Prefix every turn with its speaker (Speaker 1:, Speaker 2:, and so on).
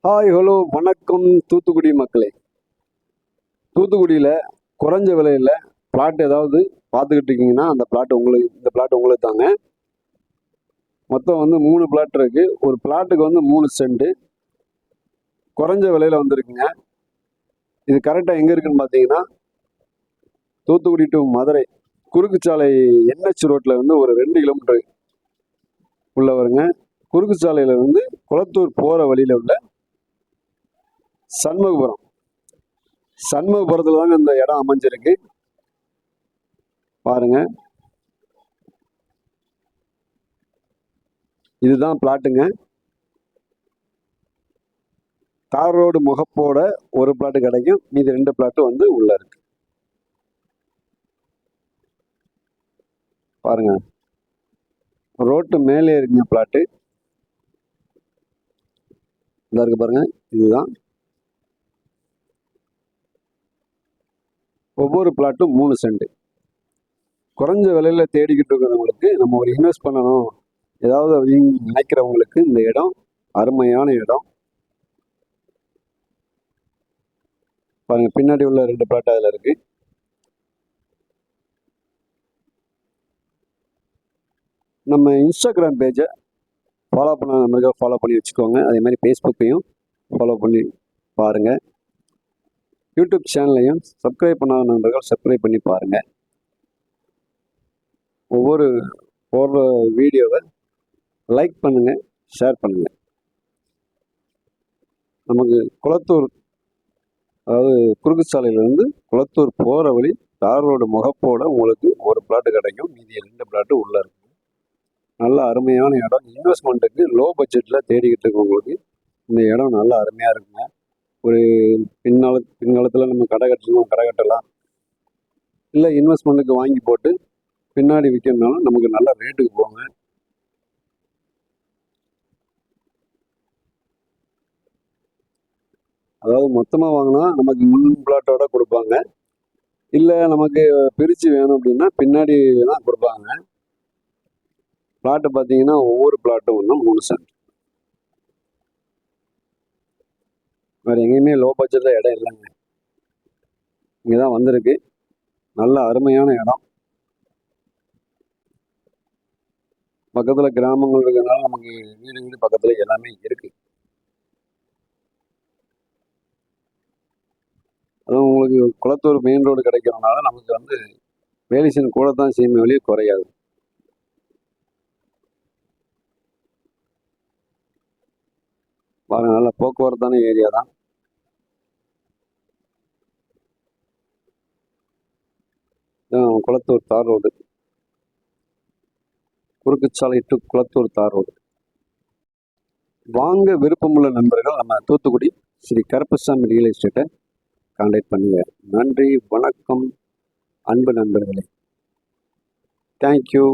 Speaker 1: Hi hello வணக்கம் தூத்துக்குடி மக்களே. தூத்துக்குடியில் குறைஞ்ச விலையில் பிளாட் ஏதாவது பார்த்துக்கிட்டு இருக்கீங்கன்னா அந்த பிளாட் இந்த பிளாட் உங்களுக்கு தாங்க. மொத்தம் 3 பிளாட் இருக்குது. ஒரு பிளாட்டுக்கு 3 சென்ட் குறைஞ்ச விலையில் வந்திருக்குங்க. இது கரெக்டாக எங்கே இருக்குன்னு பார்த்தீங்கன்னா தூத்துக்குடி டு மதுரை குறுக்கு சாலை NH ரோட்டில் ஒரு 2 கிலோமீட்டர் உள்ள வருங்க. குறுக்கு சாலையில் குளத்தூர் போகிற வழியில் உள்ள சண்முகபுரத்தில் தாங்க இந்த இடம் அமைஞ்சிருக்கு. பாருங்க, இதுதான் பிளாட்டுங்க. தார் ரோடு முகப்போட ஒரு பிளாட்டு கிடைக்கும். மீது 2 பிளாட்டு உள்ள இருக்கு. பாருங்க, ரோட்டு மேலே இருக்குங்க பிளாட்டு. இந்த இருக்கு பாருங்க, இதுதான். ஒவ்வொரு பிளாட்டும் 3 சென்ட். குறைஞ்ச விலையில தேடிக்கிட்டு இருக்கிறவங்களுக்கு, நம்ம ஒரு இன்வெஸ்ட் பண்ணணும் ஏதாவது அப்படின்னு நினைக்கிறவங்களுக்கு இந்த இடம் அருமையான இடம். பாருங்க, பின்னாடி உள்ள 2 பிளாட் அதில் இருக்கு. நம்ம இன்ஸ்டாகிராம் பேஜை ஃபாலோ பண்ண நம்பர்கள் ஃபாலோ பண்ணி வச்சுக்கோங்க. அதே மாதிரி ஃபேஸ்புக்கையும் ஃபாலோ பண்ணி பாருங்கள். யூடியூப் சேனலையும் சப்ஸ்கிரைப் பண்ணாத நண்பர்கள் சப்ஸ்கிரைப் பண்ணி பாருங்கள். ஒவ்வொரு போடுற வீடியோவை லைக் பண்ணுங்கள், ஷேர் பண்ணுங்கள். நமக்கு குளத்தூர், அதாவது குறுக்கு சாலையிலேருந்து குளத்தூர் போகிற வழி தார் ரோடு முகப்போட உங்களுக்கு ஒரு பிளாட்டு கிடைக்கும். மீதி 2 பிளாட்டு உள்ளே இருக்குது. நல்ல அருமையான இடம். இன்வெஸ்ட்மெண்ட்டுக்கு லோ பட்ஜெட்டில் தேடிக்கிட்டு இருக்கவங்களுக்கு இந்த இடம் நல்லா அருமையாக இருக்குங்க. ஒரு பின்காலத்தில் நம்ம கடை கட்டலாம். இல்லை இன்வெஸ்ட்மெண்ட்டுக்கு வாங்கி போட்டு பின்னாடி விற்கிறதுனாலும் நமக்கு நல்ல ரேட்டுக்கு போங்க. அதாவது மொத்தமாக வாங்கினா நமக்கு முன் பிளாட்டோட கொடுப்பாங்க. இல்லை நமக்கு பிரித்து வேணும் அப்படின்னா பின்னாடி தான் கொடுப்பாங்க. பிளாட்டு பார்த்தீங்கன்னா ஒவ்வொரு பிளாட்டும் 3 சென்ட். வேறு எங்கேயுமே லோ பட்ஜெட்டில் இடம் இல்லைங்க. இங்கே தான் வந்திருக்கு. நல்ல அருமையான இடம். பக்கத்தில் கிராமங்கள் இருக்கிறதுனால நமக்கு வீடு பக்கத்தில் எல்லாமே இருக்குது. அதுவும் உங்களுக்கு குளத்தூர் மெயின் ரோடு கிடைக்கிறதுனால நமக்கு வேலிசன் கூட தான் செய்யுமே வெளியே குறையாது. பாருங்க, நல்ல போக்குவரத்தான ஏரியா தான். குளத்தூர் தார் ரோடு, குறுக்கு சாலை டு குளத்தூர் தார் ரோடு. வாங்க விருப்பமுள்ள நண்பர்கள் நம்ம தூத்துக்குடி ஸ்ரீ கருப்பசாமி ரியல் எஸ்டேட்டை கான்டாக்ட் பண்ணுங்க. நன்றி, வணக்கம் அன்பு நண்பர்களே. தேங்க்யூ.